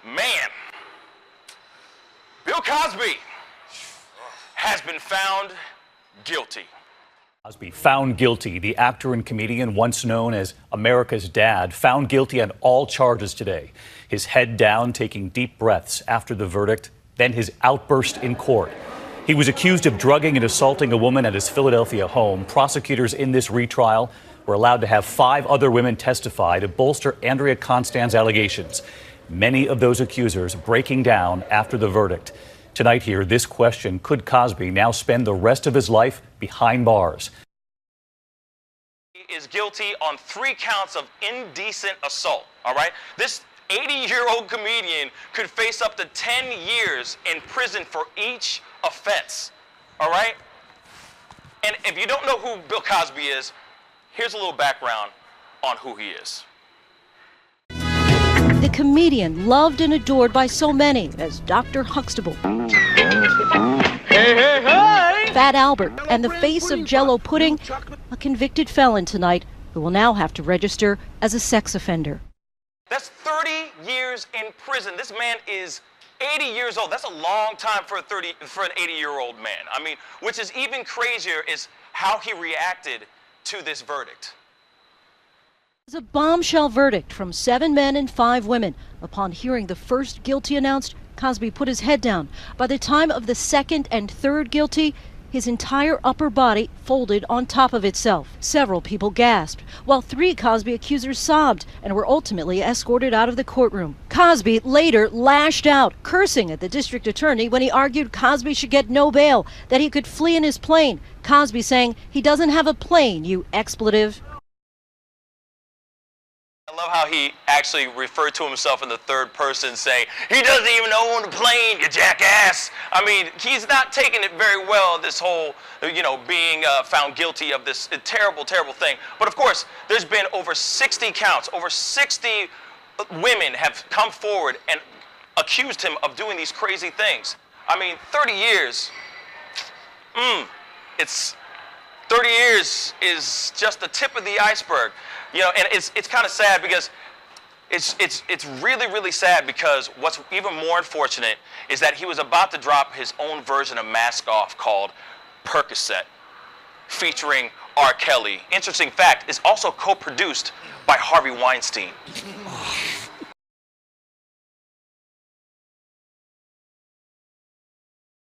Man, Bill Cosby has been found guilty. Cosby found guilty. The actor and comedian, once known as America's Dad, found guilty on all charges today. His head down, taking deep breaths after the verdict, then his outburst in court. He was accused of drugging and assaulting a woman at his Philadelphia home. Prosecutors in this retrial were allowed to have 5 other women testify to bolster Andrea Constand's allegations. Many of those accusers breaking down after the verdict. Tonight here, this question: could Cosby now spend the rest of his life behind bars? He is guilty on 3 counts of indecent assault, all right? This 80-year-old comedian could face up to 10 years in prison for each offense, all right? And if you don't know who Bill Cosby is, here's a little background on who he is. The comedian, loved and adored by so many as Dr. Huxtable, Fat Albert, and the face of Jell-O pudding, a convicted felon tonight who will now have to register as a sex offender. That's 30 years in prison. This man is 80 years old. That's a long time for an 80-year-old man. I mean, which is even crazier is how he reacted to this verdict. It was a bombshell verdict from 7 men and 5 women. Upon hearing the first guilty announced, Cosby put his head down. By the time of the second and third guilty, his entire upper body folded on top of itself. Several people gasped, while 3 Cosby accusers sobbed and were ultimately escorted out of the courtroom. Cosby later lashed out, cursing at the district attorney when he argued Cosby should get no bail, that he could flee in his plane. Cosby saying, "He doesn't have a plane, you expletive." I love how he actually referred to himself in the third person, saying, "He doesn't even own a plane, you jackass." I mean, he's not taking it very well, this whole, being found guilty of this terrible, terrible thing. But of course, there's been over 60 counts. Over 60 women have come forward and accused him of doing these crazy things. I mean, 30 years, it's 30 years is just the tip of the iceberg. And it's kind of sad because it's really, really sad, because what's even more unfortunate is that he was about to drop his own version of Mask Off called Percocet, featuring R. Kelly. Interesting fact, it's also co-produced by Harvey Weinstein.